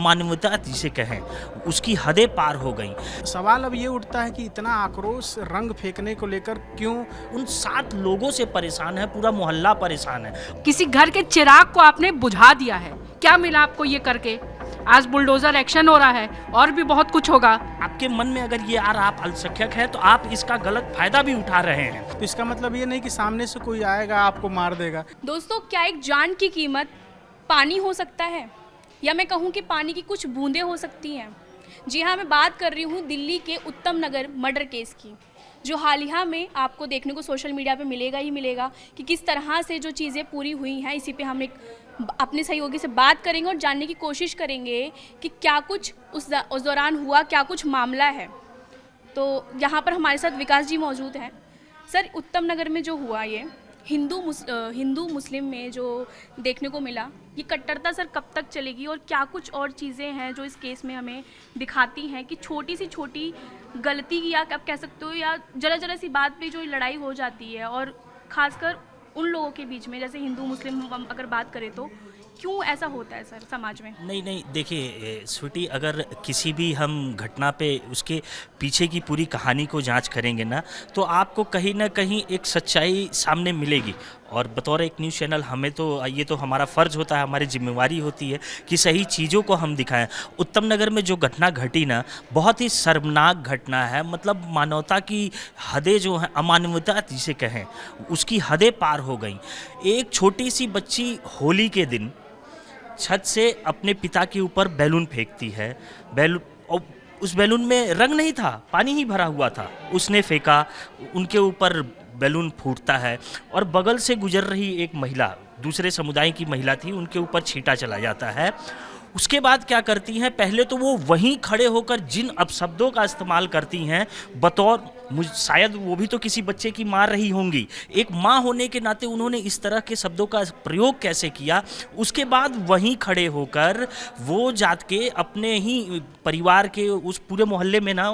अमानवीयता जिसे कहें उसकी हदें पार हो गई। सवाल अब ये उठता है कि इतना आक्रोश रंग फेंकने को लेकर क्यों? उन 7 लोगों से परेशान है, पूरा मोहल्ला परेशान है। किसी घर के चिराग को आपने बुझा दिया है, क्या मिला आपको ये करके? आज बुलडोजर एक्शन हो रहा है और भी बहुत कुछ होगा। आपके मन में अगर ये आ रहा आप अल्पसंख्यक हैं तो आप इसका गलत फायदा भी उठा रहे हैं। तो इसका मतलब ये नहीं कि सामने से कोई आएगा आपको मार देगा। दोस्तों, क्या एक जान की कीमत पानी हो सकता है, या मैं कहूँ कि पानी की कुछ बूंदें हो सकती हैं? जी हाँ, मैं बात कर रही हूँ दिल्ली के उत्तम नगर मर्डर केस की, जो हालिया में आपको देखने को सोशल मीडिया पे मिलेगा ही मिलेगा कि किस तरह से जो चीज़ें पूरी हुई हैं। इसी पे हम एक अपने सहयोगी से बात करेंगे और जानने की कोशिश करेंगे कि क्या कुछ उस दौरान हुआ, क्या कुछ मामला है। तो यहाँ पर हमारे साथ विकास जी मौजूद हैं। सर, उत्तम नगर में जो हुआ ये हिंदू मुस्लिम में जो देखने को मिला, ये कट्टरता सर कब तक चलेगी और क्या कुछ और चीज़ें हैं जो इस केस में हमें दिखाती हैं कि छोटी सी छोटी गलती या आप कह सकते हो या जरा सी बात पे जो लड़ाई हो जाती है, और ख़ासकर उन लोगों के बीच में, जैसे हिंदू मुस्लिम हम अगर बात करें तो क्यों ऐसा होता है सर समाज में? नहीं देखिए स्वीटी, अगर किसी भी हम घटना पे उसके पीछे की पूरी कहानी को जांच करेंगे ना तो आपको कहीं ना कहीं एक सच्चाई सामने मिलेगी। और बतौर एक न्यूज़ चैनल हमें तो ये तो हमारा फ़र्ज़ होता है, हमारी जिम्मेवारी होती है कि सही चीज़ों को हम दिखाएं। उत्तम नगर में जो घटना घटी ना, बहुत ही शर्मनाक घटना है। मतलब मानवता की हदें जो हैं, अमानवीयता जिसे कहें उसकी हदें पार हो गई। एक छोटी सी बच्ची होली के दिन छत से अपने पिता के ऊपर बैलून फेंकती है। बैलून, और उस बैलून में रंग नहीं था, पानी ही भरा हुआ था। उसने फेंका, उनके ऊपर बैलून फूटता है और बगल से गुजर रही एक महिला, दूसरे समुदाय की महिला थी, उनके ऊपर छींटा चला जाता है। उसके बाद क्या करती हैं, पहले तो वो वहीं खड़े होकर जिन अपशब्दों का इस्तेमाल करती हैं, बतौर शायद वो भी तो किसी बच्चे की माँ रही होंगी, एक माँ होने के नाते उन्होंने इस तरह के शब्दों का प्रयोग कैसे किया। उसके बाद वहीं खड़े होकर वो जात के अपने ही परिवार के उस पूरे मोहल्ले में ना,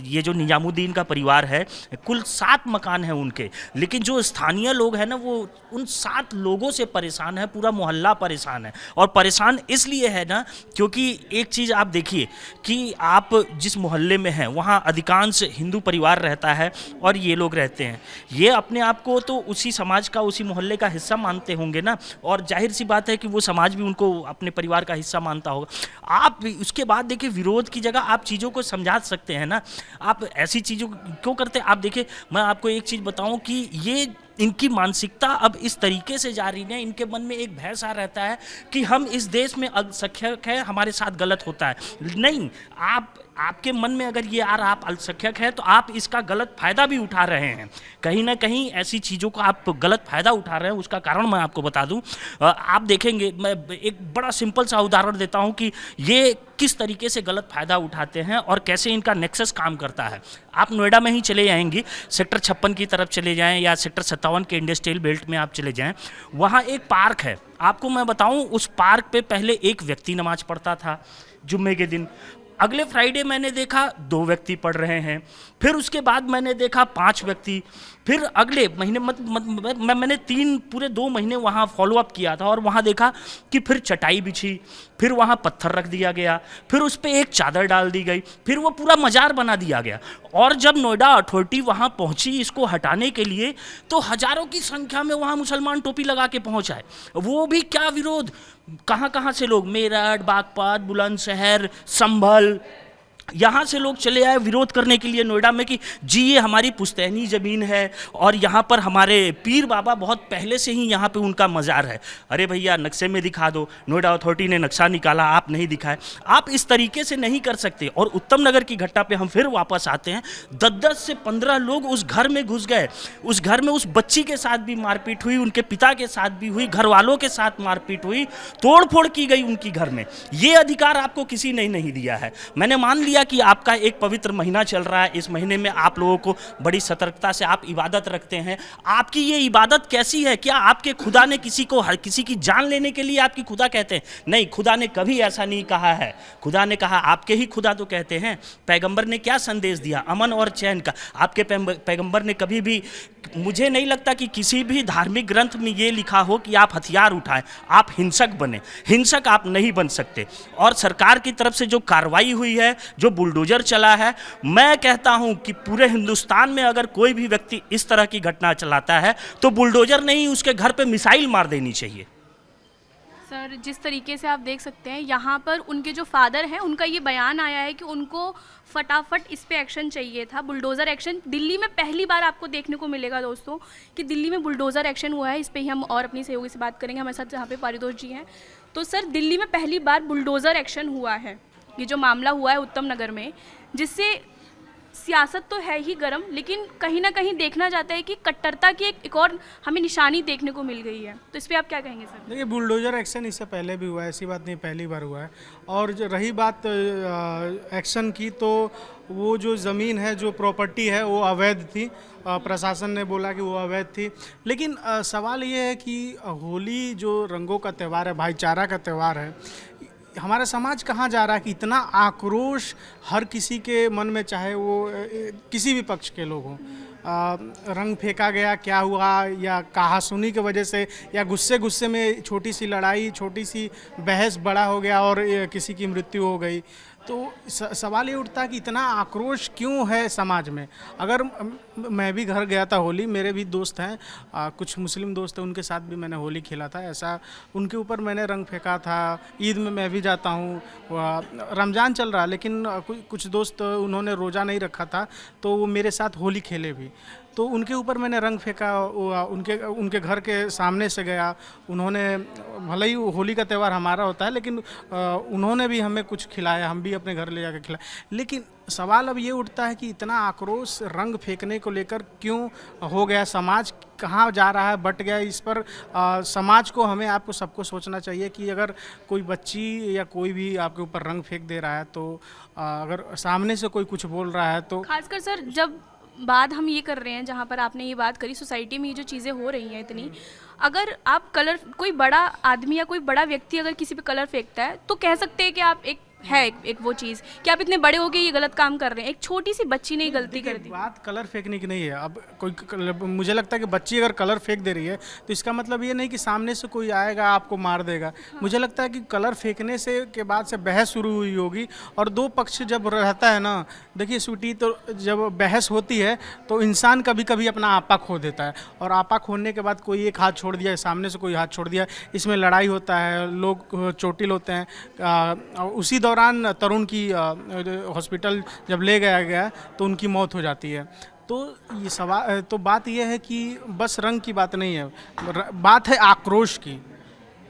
ये जो निजामुद्दीन का परिवार है, कुल 7 मकान हैं उनके, लेकिन जो स्थानीय लोग हैं ना वो उन 7 लोगों से परेशान है, पूरा मोहल्ला परेशान है। और परेशान इसलिए है ना क्योंकि एक चीज़ आप देखिए कि आप जिस मोहल्ले में हैं वहाँ अधिकांश हिंदू परिवार रहता है और ये लोग रहते हैं। ये अपने आप को तो उसी समाज का, उसी मोहल्ले का हिस्सा मानते होंगे ना, और जाहिर सी बात है कि वो समाज भी उनको अपने परिवार का हिस्सा मानता होगा। आप उसके बाद देखिए, विरोध की जगह आप चीज़ों को समझा सकते हैं ना। आप ऐसी चीज़ों क्यों करते हैं? आप देखिए, मैं आपको एक चीज़ बताऊं कि ये इनकी मानसिकता अब इस तरीके से जा रही है, इनके मन में एक भय सा रहता है कि हम इस देश में अल्पसंख्यक हैं, हमारे साथ गलत होता है। नहीं, आपके मन में अगर ये आ रहा आप अल्पसंख्यक हैं तो आप इसका गलत फ़ायदा भी उठा रहे हैं। कहीं ना कहीं ऐसी चीज़ों का आप गलत फ़ायदा उठा रहे हैं। उसका कारण मैं आपको बता दूं, आप देखेंगे, मैं एक बड़ा सिंपल सा उदाहरण देता हूं कि ये किस तरीके से गलत फ़ायदा उठाते हैं और कैसे इनका नेक्सस काम करता है। आप नोएडा में ही चले जाएंगे, सेक्टर 56 की तरफ चले जाएं या सेक्टर 57 के इंडस्ट्रियल बेल्ट में आप चले जाएं, वहाँ एक पार्क है। आपको मैं बताऊं, उस पार्क पे पहले एक व्यक्ति नमाज पढ़ता था जुम्मे के दिन, अगले फ्राइडे मैंने देखा 2 व्यक्ति पढ़ रहे हैं, फिर उसके बाद मैंने देखा 5 व्यक्ति, फिर अगले महीने मैंने 2 महीने वहाँ फॉलोअप किया था और वहाँ देखा कि फिर चटाई बिछी, फिर वहाँ पत्थर रख दिया गया, फिर उस पर एक चादर डाल दी गई, फिर वो पूरा मजार बना दिया गया। और जब नोएडा अथॉरिटी वहाँ पहुँची इसको हटाने के लिए तो हज़ारों की संख्या में वहाँ मुसलमान टोपी लगा के पहुँच आए। वो भी क्या विरोध, कहाँ से लोग, मेरठ, बागपत, बुलंदशहर, संभल, यहाँ से लोग चले आए विरोध करने के लिए नोएडा में कि जी ये हमारी पुश्तैनी ज़मीन है और यहाँ पर हमारे पीर बाबा बहुत पहले से ही यहाँ पे उनका मज़ार है। अरे भैया, नक्शे में दिखा दो, नोएडा अथॉरिटी ने नक्शा निकाला, आप नहीं दिखाए। आप इस तरीके से नहीं कर सकते। और उत्तम नगर की घटना पे हम फिर वापस आते हैं। 10 से 15 लोग उस घर में घुस गए, उस घर में उस बच्ची के साथ भी मारपीट हुई, उनके पिता के साथ भी हुई, घर वालों के साथ मारपीट हुई, तोड़ फोड़ की गई उनकी घर में। ये अधिकार आपको किसी ने नहीं दिया है। मैंने मान लिया कि आपका एक पवित्र महीना चल रहा है, इस महीने में आप लोगों को बड़ी सतर्कता से आप इबादत रखते हैं। आपकी ये इबादत कैसी है? क्या आपके खुदा ने किसी की जान लेने के लिए आपकी खुदा कहते हैं? नहीं, खुदा ने कभी ऐसा नहीं कहा है। खुदा ने कहा, आपके ही खुदा तो कहते हैं। पैगंबर ने क्या संदेश दिया? अमन और चैन का। आपके पैगंबर ने कभी भी मुझे नहीं लगता कि किसी भी धार्मिक ग्रंथ में ये लिखा हो कि आप हथियार उठाएं, आप हिंसक बने। हिंसक आप नहीं बन सकते। और सरकार की तरफ से जो कार्रवाई हुई है, जो बुलडोजर चला है, मैं कहता हूं कि पूरे हिंदुस्तान में अगर कोई भी व्यक्ति इस तरह की घटना चलाता है तो बुलडोजर नहीं, उसके घर पे मिसाइल मार देनी चाहिए। सर, जिस तरीके से आप देख सकते हैं यहाँ पर उनके जो फादर हैं उनका ये बयान आया है कि उनको फटाफट इस पे एक्शन चाहिए था, बुलडोज़र एक्शन। दिल्ली में पहली बार आपको देखने को मिलेगा दोस्तों कि दिल्ली में बुलडोज़र एक्शन हुआ है। इस पे ही हम और अपनी सहयोगी से बात करेंगे, हमारे साथ यहाँ पे पारितोष जी हैं। तो सर, दिल्ली में पहली बार बुलडोज़र एक्शन हुआ है, ये जो मामला हुआ है उत्तम नगर में, जिससे सियासत तो है ही गर्म, लेकिन कहीं ना कहीं देखना जाता है कि कट्टरता की एक और हमें निशानी देखने को मिल गई है। तो इस पर आप क्या कहेंगे सर? देखिए, बुलडोजर एक्शन इससे पहले भी हुआ है, ऐसी बात नहीं, पहली बार हुआ है। और जो रही बात एक्शन की, तो वो जो ज़मीन है, जो प्रॉपर्टी है, वो अवैध थी। प्रशासन ने बोला कि वो अवैध थी। लेकिन सवाल ये है कि होली जो रंगों का त्यौहार है, भाईचारा का त्यौहार है, हमारा समाज कहाँ जा रहा है कि इतना आक्रोश हर किसी के मन में, चाहे वो किसी भी पक्ष के लोग हों। रंग फेंका गया, क्या हुआ, या कहासुनी की वजह से, या गुस्से में छोटी सी लड़ाई, छोटी सी बहस बड़ा हो गया और किसी की मृत्यु हो गई। तो सवाल ये उठता है कि इतना आक्रोश क्यों है समाज में। अगर मैं भी घर गया था होली, मेरे भी दोस्त हैं, कुछ मुस्लिम दोस्त हैं, उनके साथ भी मैंने होली खेला था। ऐसा उनके ऊपर मैंने रंग फेंका था। ईद में मैं भी जाता हूँ, रमज़ान चल रहा, लेकिन कुछ दोस्त उन्होंने रोज़ा नहीं रखा था, तो वो मेरे साथ होली खेले भी, तो उनके ऊपर मैंने रंग फेंका। उनके घर के सामने से गया। उन्होंने, भले ही होली का त्यौहार हमारा होता है, लेकिन उन्होंने भी हमें कुछ खिलाया, हम भी अपने घर ले जाकर खिलाया। लेकिन सवाल अब ये उठता है कि इतना आक्रोश रंग फेंकने को लेकर क्यों हो गया, समाज कहाँ जा रहा है, बट गया। इस पर समाज को, हमें, आपको, सबको सोचना चाहिए कि अगर कोई बच्ची या कोई भी आपके ऊपर रंग फेंक दे रहा है, तो अगर सामने से कोई कुछ बोल रहा है, तो खासकर सर जब बात हम ये कर रहे हैं, जहाँ पर आपने ये बात करी, सोसाइटी में ये जो चीज़ें हो रही हैं इतनी, अगर आप कलर, कोई बड़ा आदमी या कोई बड़ा व्यक्ति अगर किसी पे कलर फेंकता है तो कह सकते हैं कि आप एक वो चीज़ कि आप इतने बड़े हो गए ये गलत काम कर रहे हैं। एक छोटी सी बच्ची ने गलती कर दी। बात कलर फेंकने की नहीं है। अब मुझे लगता है कि बच्ची अगर कलर फेंक दे रही है तो इसका मतलब ये नहीं कि सामने से कोई आएगा आपको मार देगा। हाँ। मुझे लगता है कि कलर फेंकने से के बाद से बहस शुरू हुई होगी, और दो पक्ष जब रहता है ना, देखिए स्वीटी, तो जब बहस होती है तो इंसान कभी कभी अपना आपा खो देता है, और आपा खोने के बाद कोई एक हाथ छोड़ दिया, सामने से कोई हाथ छोड़ दिया, इसमें लड़ाई होता है, लोग चोटिल होते हैं। उसी दौरान तरुण की हॉस्पिटल जब ले गया तो उनकी मौत हो जाती है। तो ये सवाल, तो बात ये है कि बस रंग की बात नहीं है, बात है आक्रोश की।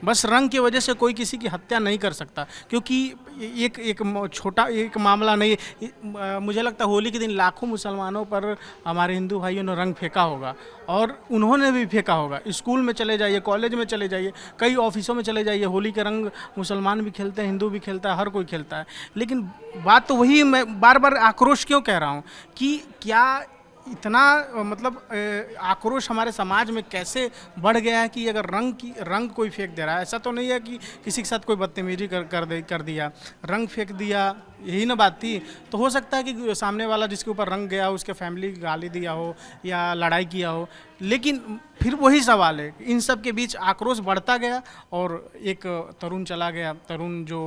बस रंग की वजह से कोई किसी की हत्या नहीं कर सकता, क्योंकि एक छोटा एक मामला नहीं है। मुझे लगता है होली के दिन लाखों मुसलमानों पर हमारे हिंदू भाइयों ने रंग फेंका होगा, और उन्होंने भी फेंका होगा। स्कूल में चले जाइए, कॉलेज में चले जाइए, कई ऑफिसों में चले जाइए, होली के रंग मुसलमान भी खेलते हैं, हिंदू भी खेलता है, हर कोई खेलता है। लेकिन बात तो वही, मैं बार बार आक्रोश क्यों कह रहा हूँ कि क्या इतना मतलब आक्रोश हमारे समाज में कैसे बढ़ गया है कि अगर रंग कोई फेंक दे रहा है, ऐसा तो नहीं है कि किसी के साथ कोई बदतमीजी कर दिया, रंग फेंक दिया, यही ना बात थी। तो हो सकता है कि सामने वाला जिसके ऊपर रंग गया उसके फैमिली गाली दिया हो या लड़ाई किया हो, लेकिन फिर वही सवाल है, इन सब के बीच आक्रोश बढ़ता गया और एक तरुण चला गया। तरुण जो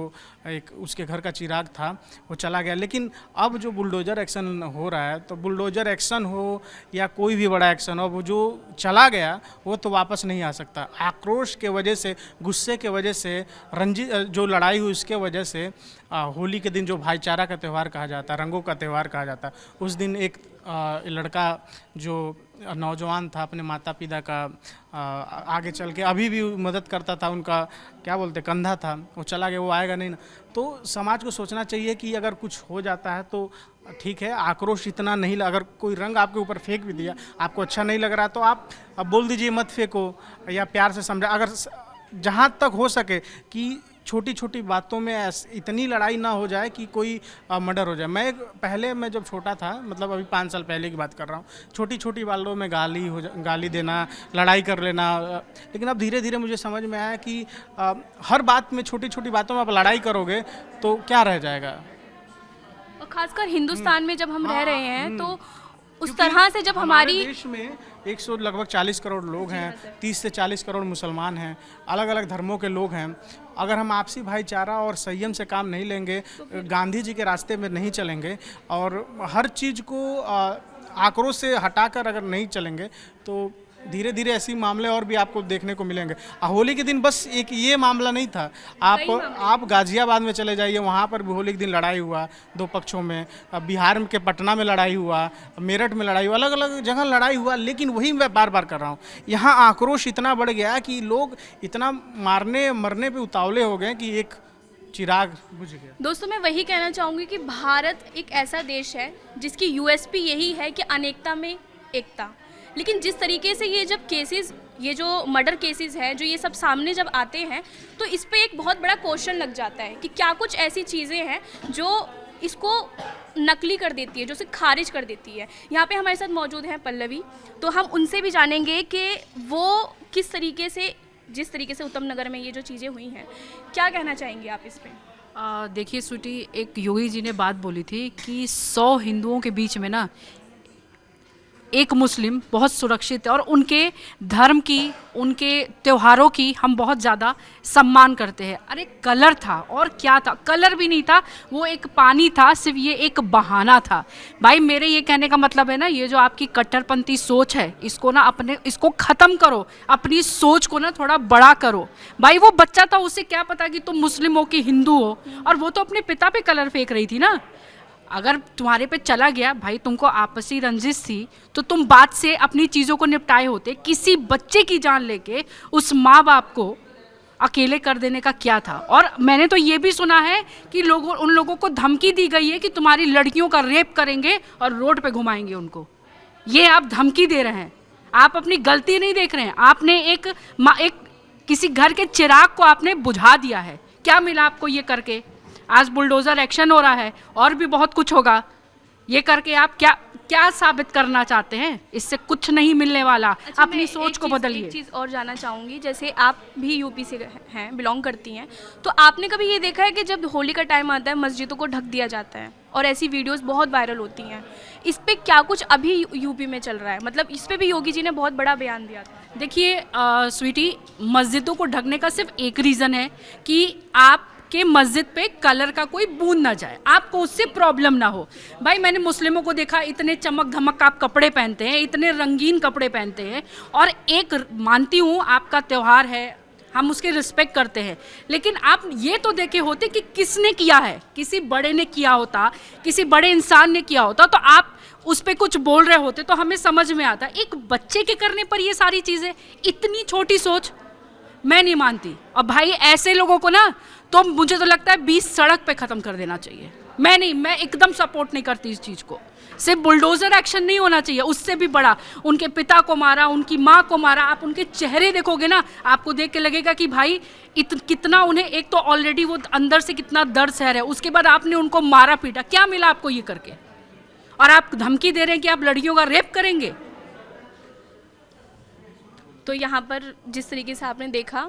एक उसके घर का चिराग था वो चला गया। लेकिन अब जो बुलडोजर एक्शन हो रहा है, तो बुलडोजर एक्शन हो या कोई भी बड़ा एक्शन हो, वो जो चला गया वो तो वापस नहीं आ सकता। आक्रोश के वजह से, गुस्से के वजह से, जो लड़ाई हुई उसके वजह से, होली के दिन जो भाईचारा का त्यौहार कहा जाता है, रंगों का त्यौहार कहा जाता है, उस दिन एक लड़का जो नौजवान था अपने माता पिता का आगे चल के अभी भी मदद करता था, उनका क्या बोलते कंधा था, वो चला गया, वो आएगा नहीं ना। तो समाज को सोचना चाहिए कि अगर कुछ हो जाता है तो ठीक है, आक्रोश इतना नहीं, अगर कोई रंग आपके ऊपर फेंक भी दिया, आपको अच्छा नहीं लग रहा तो आप अब बोल दीजिए मत फेंको, या प्यार से समझा। अगर जहाँ तक हो सके कि छोटी छोटी बातों में इतनी लड़ाई ना हो जाए कि कोई मर्डर हो जाए। मैं जब छोटा था, मतलब अभी 5 साल पहले की बात कर रहा हूँ, छोटी छोटी बातों में गाली देना, लड़ाई कर लेना। लेकिन अब धीरे धीरे मुझे समझ में आया कि हर बात में, छोटी छोटी बातों में आप लड़ाई करोगे तो क्या रह जाएगा। और खासकर हिंदुस्तान में जब हम रह रहे हैं तो उस तरह से जब हमारे हमारी देश में 100 लगभग 40 करोड़ लोग हैं, 30 से 40 करोड़ मुसलमान हैं, अलग अलग धर्मों के लोग हैं। अगर हम आपसी भाईचारा और संयम से काम नहीं लेंगे, गांधी जी के रास्ते में नहीं चलेंगे और हर चीज़ को आक्रोश से हटाकर अगर नहीं चलेंगे तो धीरे धीरे ऐसे मामले और भी आपको देखने को मिलेंगे। होली के दिन बस एक ये मामला नहीं था, आप गाजियाबाद में चले जाइए, वहाँ पर भी होली के दिन लड़ाई हुआ दो पक्षों में, बिहार के पटना में लड़ाई हुआ, मेरठ में लड़ाई हुआ, अलग अलग जगह लड़ाई हुआ। लेकिन वही मैं बार बार कर रहा हूँ, यहाँ आक्रोश इतना बढ़ गया कि लोग इतना मारने मरने पे उतावले हो गए कि एक चिराग बुझ गया। दोस्तों मैं वही कहना चाहूँगी कि भारत एक ऐसा देश है जिसकी यूएसपी यही है कि अनेकता में एकता। लेकिन जिस तरीके से ये जब केसेस, ये जो मर्डर केसेस है, जो ये सब सामने जब आते हैं तो इस पे एक बहुत बड़ा क्वेश्चन लग जाता है कि क्या कुछ ऐसी चीज़ें हैं जो इसको नकली कर देती है, जो उसे खारिज कर देती है। यहाँ पे हमारे साथ मौजूद हैं पल्लवी, तो हम उनसे भी जानेंगे कि वो किस तरीके से, जिस तरीके से उत्तम नगर में ये जो चीज़ें हुई हैं, क्या कहना चाहेंगे आप इस पर? देखिए स्वीटी, एक योगी जी ने बात बोली थी कि 100 हिंदुओं के बीच में ना एक मुस्लिम बहुत सुरक्षित है और उनके धर्म की, उनके त्योहारों की हम बहुत ज़्यादा सम्मान करते हैं। अरे कलर था, और क्या था? कलर भी नहीं था, वो एक पानी था, सिर्फ ये एक बहाना था। भाई मेरे ये कहने का मतलब है ना, ये जो आपकी कट्टरपंथी सोच है, इसको ना इसको ख़त्म करो, अपनी सोच को ना थोड़ा बड़ा करो। भाई वो बच्चा था, उसे क्या पता कि तुम मुस्लिम हो कि हिंदू हो, और वो तो अपने पिता पे कलर फेंक रही थी ना। अगर तुम्हारे पे चला गया भाई, तुमको आपसी रंजिश थी, तो तुम बात से अपनी चीज़ों को निपटाए होते। किसी बच्चे की जान लेके उस माँ बाप को अकेले कर देने का क्या था? और मैंने तो ये भी सुना है कि उन लोगों को धमकी दी गई है कि तुम्हारी लड़कियों का रेप करेंगे और रोड पे घुमाएंगे उनको। ये आप धमकी दे रहे हैं, आप अपनी गलती नहीं देख रहे हैं। आपने एक किसी घर के चिराग को आपने बुझा दिया है। क्या मिला आपको ये करके? आज बुलडोज़र एक्शन हो रहा है, और भी बहुत कुछ होगा। ये करके आप क्या साबित करना चाहते हैं? इससे कुछ नहीं मिलने वाला। अच्छा, अपनी सोच को बदलिए। एक चीज़ और जानना चाहूँगी, जैसे आप भी यूपी से हैं, बिलोंग करती हैं, तो आपने कभी ये देखा है कि जब होली का टाइम आता है मस्जिदों को ढक दिया जाता है और ऐसी वीडियोस बहुत वायरल होती हैं? इस पे क्या कुछ अभी यूपी में चल रहा है? मतलब इस पे भी योगी जी ने बहुत बड़ा बयान दिया था। देखिए स्वीटी, मस्जिदों को ढकने का सिर्फ एक रीज़न है कि आप कि मस्जिद पे कलर का कोई बूंद ना जाए, आपको उससे प्रॉब्लम ना हो। भाई मैंने मुस्लिमों को देखा, इतने चमक धमक आप कपड़े पहनते हैं, इतने रंगीन कपड़े पहनते हैं, और एक मानती हूँ आपका त्यौहार है, हम उसके रिस्पेक्ट करते हैं, लेकिन आप ये तो देखे होते कि किसने किया है। किसी बड़े ने किया होता, किसी बड़े इंसान ने किया होता, तो आप उस पर कुछ बोल रहे होते तो हमें समझ में आता। एक बच्चे के करने पर ये सारी चीज़ें, इतनी छोटी सोच मैं नहीं मानती। और भाई ऐसे लोगों को ना, तो मुझे तो लगता है 20 सड़क पे ख़त्म कर देना चाहिए। मैं एकदम सपोर्ट नहीं करती इस चीज़ को। सिर्फ बुलडोज़र एक्शन नहीं होना चाहिए, उससे भी बड़ा, उनके पिता को मारा, उनकी माँ को मारा। आप उनके चेहरे देखोगे ना, आपको देख के लगेगा कि भाई कितना उन्हें, एक तो ऑलरेडी वो अंदर से कितना दर्द सह रहे हैं, उसके बाद आपने उनको मारा पीटा। क्या मिला आपको ये करके? और आप धमकी दे रहे हैं कि आप लड़कियों का रेप करेंगे। तो यहाँ पर जिस तरीके से आपने देखा,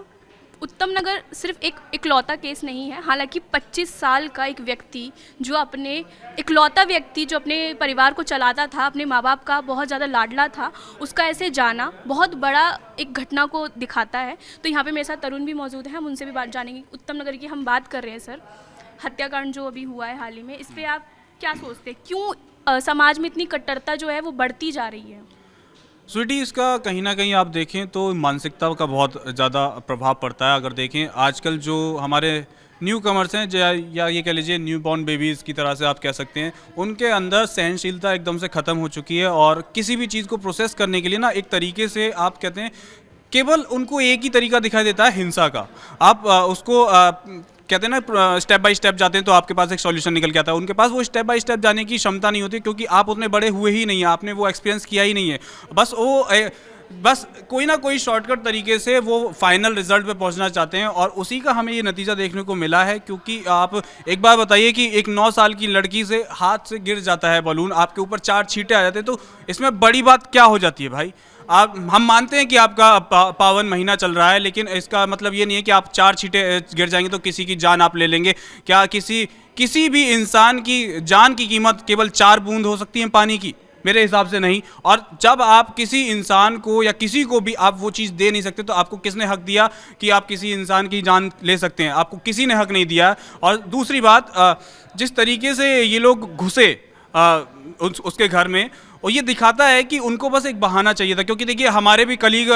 उत्तम नगर सिर्फ एक इकलौता केस नहीं है। हालांकि 25 साल का एक व्यक्ति, जो अपने इकलौता व्यक्ति जो अपने परिवार को चलाता था, अपने माँ बाप का बहुत ज़्यादा लाडला था, उसका ऐसे जाना बहुत बड़ा एक घटना को दिखाता है। तो यहाँ पे मेरे साथ तरुण भी मौजूद हैं, हम उनसे भी बात जानेंगे। उत्तम नगर की हम बात कर रहे हैं सर, हत्याकांड जो अभी हुआ है हाल ही में, इस पर आप क्या सोचते हैं? क्यों समाज में इतनी कट्टरता जो है वो बढ़ती जा रही है? स्वीटी, इसका कहीं ना कहीं आप देखें तो मानसिकता का बहुत ज़्यादा प्रभाव पड़ता है। अगर देखें आजकल जो हमारे न्यू कमर्स हैं, या ये कह लीजिए न्यू बॉर्न बेबीज़ की तरह से आप कह सकते हैं, उनके अंदर सहनशीलता एकदम से ख़त्म हो चुकी है। और किसी भी चीज़ को प्रोसेस करने के लिए ना, एक तरीके से आप कहते हैं, केवल उनको एक ही तरीका दिखाई देता है हिंसा का। आप उसको कहते हैं ना, स्टेप बाय स्टेप जाते हैं तो आपके पास एक सॉल्यूशन निकल के आता है। उनके पास वो स्टेप बाय स्टेप जाने की क्षमता नहीं होती, क्योंकि आप उतने बड़े हुए ही नहीं हैं, आपने वो एक्सपीरियंस किया ही नहीं है। बस कोई ना कोई शॉर्टकट तरीके से वो फाइनल रिजल्ट पे पहुंचना चाहते हैं, और उसी का हमें ये नतीजा देखने को मिला है। क्योंकि आप एक बार बताइए कि एक 9 साल की लड़की से हाथ से गिर जाता है बलून, आपके ऊपर 4 छींटे आ जाते हैं, तो इसमें बड़ी बात क्या हो जाती है भाई? हम मानते हैं कि आपका पावन महीना चल रहा है, लेकिन इसका मतलब ये नहीं है कि आप 4 छींटे गिर जाएंगे तो किसी की जान आप ले लेंगे। क्या किसी भी इंसान की जान की कीमत केवल 4 बूंद हो सकती है पानी की? मेरे हिसाब से नहीं। और जब आप किसी इंसान को या किसी को भी आप वो चीज़ दे नहीं सकते तो आपको किसने हक दिया कि आप किसी इंसान की जान ले सकते हैं? आपको किसी ने हक नहीं दिया। और दूसरी बात, जिस तरीके से ये लोग घुसे उसके घर में, और ये दिखाता है कि उनको बस एक बहाना चाहिए था। क्योंकि देखिए हमारे भी कलीग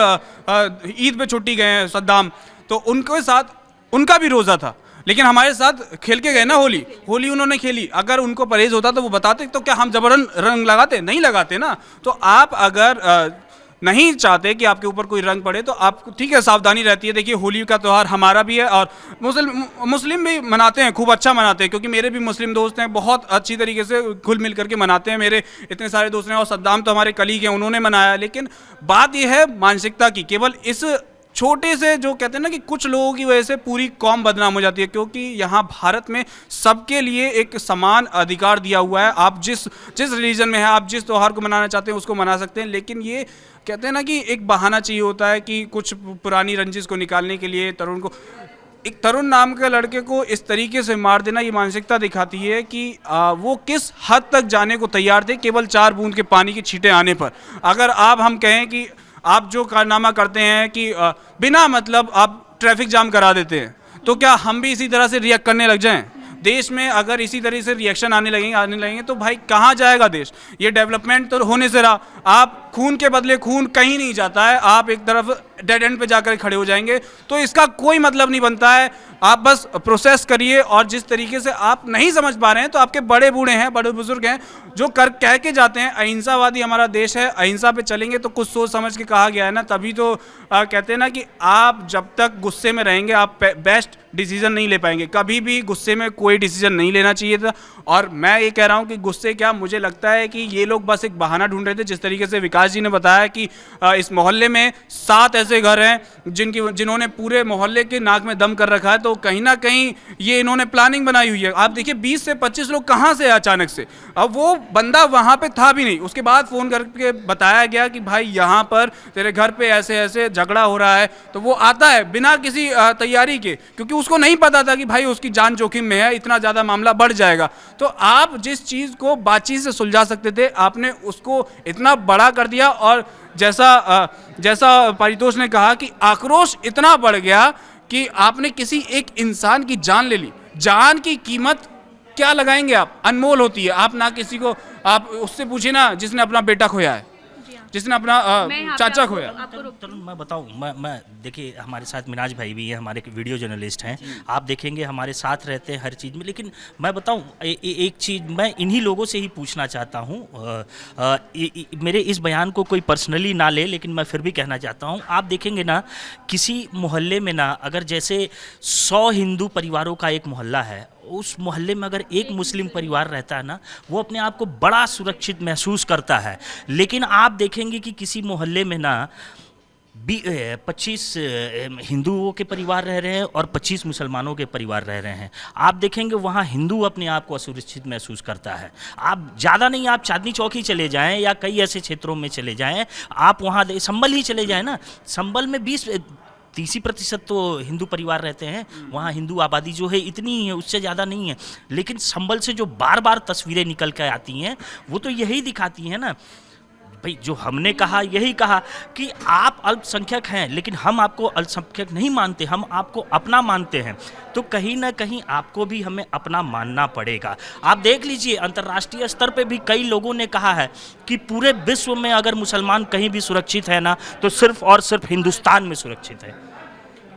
ईद पे छुट्टी गए हैं सद्दाम, तो उनके साथ उनका भी रोज़ा था, लेकिन हमारे साथ खेल के गए ना होली उन्होंने खेली। अगर उनको परहेज होता तो वो बताते, तो क्या हम जबरन रंग लगाते? नहीं लगाते ना। तो आप अगर नहीं चाहते कि आपके ऊपर कोई रंग पड़े तो आप ठीक है, सावधानी रहती है। देखिए होली का त्यौहार हमारा भी है और मुस्लिम भी मनाते हैं, खूब अच्छा मनाते हैं, क्योंकि मेरे भी मुस्लिम दोस्त हैं, बहुत अच्छी तरीके से घुल मिल करके मनाते हैं। मेरे इतने सारे दोस्त हैं, और सद्दाम तो हमारे कलीग हैं, उन्होंने मनाया। लेकिन बात यह है मानसिकता की, केवल इस छोटे से जो कहते हैं ना कि कुछ लोगों की वजह से पूरी कौम बदनाम हो जाती है। क्योंकि यहाँ भारत में सबके लिए एक समान अधिकार दिया हुआ है। आप जिस रिलीजन में है, आप जिस त्यौहार को मनाना चाहते हैं उसको मना सकते हैं। लेकिन ये कहते हैं ना कि एक बहाना चाहिए होता है कि कुछ पुरानी रंजिश को निकालने के लिए एक तरुण नाम के लड़के को इस तरीके से मार देना, ये मानसिकता दिखाती है कि वो किस हद तक जाने को तैयार थे केवल 4 बूंद के पानी की छींटें आने पर। अगर हम कहें कि आप जो कारनामा करते हैं कि बिना मतलब आप ट्रैफिक जाम करा देते हैं, तो क्या हम भी इसी तरह से रिएक्ट करने लग जाएं? देश में अगर इसी तरह से रिएक्शन आने लगेंगे तो भाई कहाँ जाएगा देश? ये डेवलपमेंट तो होने से रहा, आप खून के बदले खून कहीं नहीं जाता है, आप एक तरफ डेड एंड पे जाकर खड़े हो जाएंगे। तो इसका कोई मतलब नहीं बनता है। आप बस प्रोसेस करिए, और जिस तरीके से आप नहीं समझ पा रहे हैं तो आपके बड़े बूढ़े हैं, बड़े बुजुर्ग हैं जो कह के जाते हैं अहिंसावादी हमारा देश है, अहिंसा पे चलेंगे। तो कुछ सोच समझ के कहा गया है ना, तभी तो कहते हैं ना कि आप जब तक गुस्से में रहेंगे आप बेस्ट डिसीजन नहीं ले पाएंगे। कभी भी गुस्से में कोई डिसीजन नहीं लेना चाहिए था। और मैं ये कह रहा हूँ कि गुस्से क्या, मुझे लगता है कि ये लोग बस एक बहाना ढूंढ रहे थे। जिस तरीके से विकास जी ने बताया कि इस मोहल्ले में 7 ऐसे घर हैं जिन्होंने पूरे मोहल्ले के नाक में दम कर रखा है, तो कहीं ना कहीं ये इन्होंने प्लानिंग बनाई हुई है। आप देखिए 20 से 25 लोग कहाँ से अचानक से, अब वो बंदा वहाँ पे था भी नहीं, उसके बाद फ़ोन करके बताया गया कि भाई यहाँ पर तेरे घर पे ऐसे ऐसे झगड़ा हो रहा है। तो वो आता है बिना किसी तैयारी के, क्योंकि उसको नहीं पता था कि भाई उसकी जान जोखिम में है, इतना ज़्यादा मामला बढ़ जाएगा। तो आप जिस चीज़ को बातचीत से सुलझा सकते थे, आपने उसको इतना बड़ा कर दिया। और जैसा पारितोष ने कहा कि आक्रोश इतना बढ़ गया कि आपने किसी एक इंसान की जान ले ली। जान की कीमत क्या लगाएंगे आप? अनमोल होती है। आप ना किसी को, आप उससे पूछिए ना जिसने अपना बेटा खोया है, जिसने अपना चाचा खोया। तरुण मैं बताऊं, मैं देखिए हमारे साथ मिनाज भाई भी हैं, हमारे वीडियो जर्नलिस्ट हैं, आप देखेंगे हमारे साथ रहते हैं हर चीज़ में। लेकिन मैं बताऊं एक चीज़ मैं इन्हीं लोगों से ही पूछना चाहता हूं, मेरे इस बयान को कोई पर्सनली ना ले, लेकिन मैं फिर भी कहना चाहता हूं। आप देखेंगे ना किसी मोहल्ले में ना, अगर जैसे 100 हिंदू परिवारों का एक मोहल्ला है, उस मोहल्ले में अगर एक मुस्लिम परिवार रहता है ना, वो अपने आप को बड़ा सुरक्षित महसूस करता है। लेकिन आप देखेंगे कि किसी मोहल्ले में ना 25 हिंदुओं के परिवार रह रहे हैं और 25 मुसलमानों के परिवार रह रहे हैं। आप देखेंगे वहाँ हिंदू अपने आप को असुरक्षित महसूस करता है। आप ज़्यादा नहीं, आप चांदनी चौक ही चले जाएं या कई ऐसे क्षेत्रों में चले जाएं, आप वहाँ संभल ही चले जाएं ना, संभल में 30% तो हिंदू परिवार रहते हैं। वहाँ हिंदू आबादी जो है इतनी ही है, उससे ज़्यादा नहीं है। लेकिन संभल से जो बार बार तस्वीरें निकल कर आती हैं वो तो यही दिखाती हैं ना भाई, जो हमने कहा यही कहा कि आप अल्पसंख्यक हैं, लेकिन हम आपको अल्पसंख्यक नहीं मानते, हम आपको अपना मानते हैं। तो कहीं ना कहीं आपको भी हमें अपना मानना पड़ेगा। आप देख लीजिए अंतर्राष्ट्रीय स्तर पे भी कई लोगों ने कहा है कि पूरे विश्व में अगर मुसलमान कहीं भी सुरक्षित है ना, तो सिर्फ और सिर्फ हिंदुस्तान में सुरक्षित है।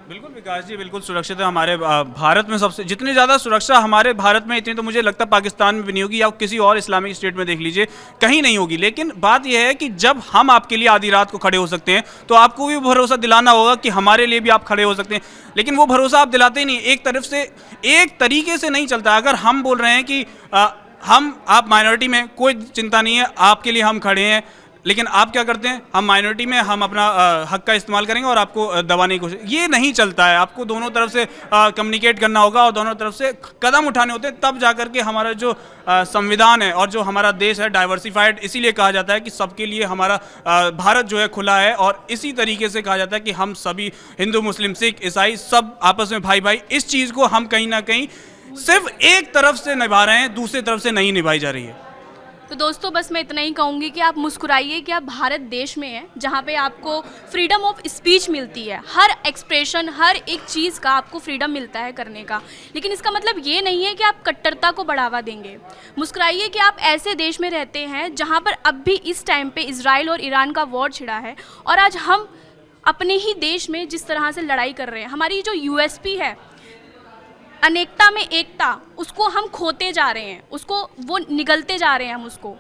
बिल्कुल विकास जी, बिल्कुल सुरक्षित है। हमारे भारत में सबसे जितनी ज़्यादा सुरक्षा हमारे भारत में, इतनी तो मुझे लगता है पाकिस्तान में भी नहीं होगी, या किसी और इस्लामिक स्टेट में देख लीजिए, कहीं नहीं होगी। लेकिन बात यह है कि जब हम आपके लिए आधी रात को खड़े हो सकते हैं, तो आपको भी भरोसा दिलाना होगा कि हमारे लिए भी आप खड़े हो सकते हैं। लेकिन वो भरोसा आप दिलाते ही नहीं, एक तरफ से एक तरीके से नहीं चलता। अगर हम बोल रहे हैं कि आप माइनॉरिटी में, कोई चिंता नहीं है, आपके लिए हम खड़े हैं, लेकिन आप क्या करते हैं, हम माइनॉरिटी में, हम अपना हक का इस्तेमाल करेंगे और आपको दबाने की कोशिश, ये नहीं चलता है। आपको दोनों तरफ से कम्युनिकेट करना होगा और दोनों तरफ से कदम उठाने होते हैं, तब जाकर के हमारा जो संविधान है और जो हमारा देश है डाइवर्सिफाइड, इसीलिए कहा जाता है कि सबके लिए हमारा भारत जो है खुला है। और इसी तरीके से कहा जाता है कि हम सभी हिंदू, मुस्लिम, सिख, ईसाई सब आपस में भाई भाई। इस चीज़ को हम कहीं ना कहीं सिर्फ एक तरफ से निभा रहे हैं, दूसरी तरफ से नहीं निभाई जा रही है। तो दोस्तों बस मैं इतना ही कहूँगी कि आप मुस्कुराइए कि आप भारत देश में हैं जहाँ पे आपको फ्रीडम ऑफ स्पीच मिलती है, हर एक्सप्रेशन, हर एक चीज़ का आपको फ्रीडम मिलता है करने का। लेकिन इसका मतलब ये नहीं है कि आप कट्टरता को बढ़ावा देंगे। मुस्कुराइए कि आप ऐसे देश में रहते हैं जहाँ पर अब भी इस टाइम पे इजराइल और ईरान का वॉर छिड़ा है और आज हम अपने ही देश में जिस तरह से लड़ाई कर रहे हैं, हमारी जो यूएसपी है अनेकता में एकता, उसको हम खोते जा रहे हैं, उसको वो निगलते जा रहे हैं हम उसको।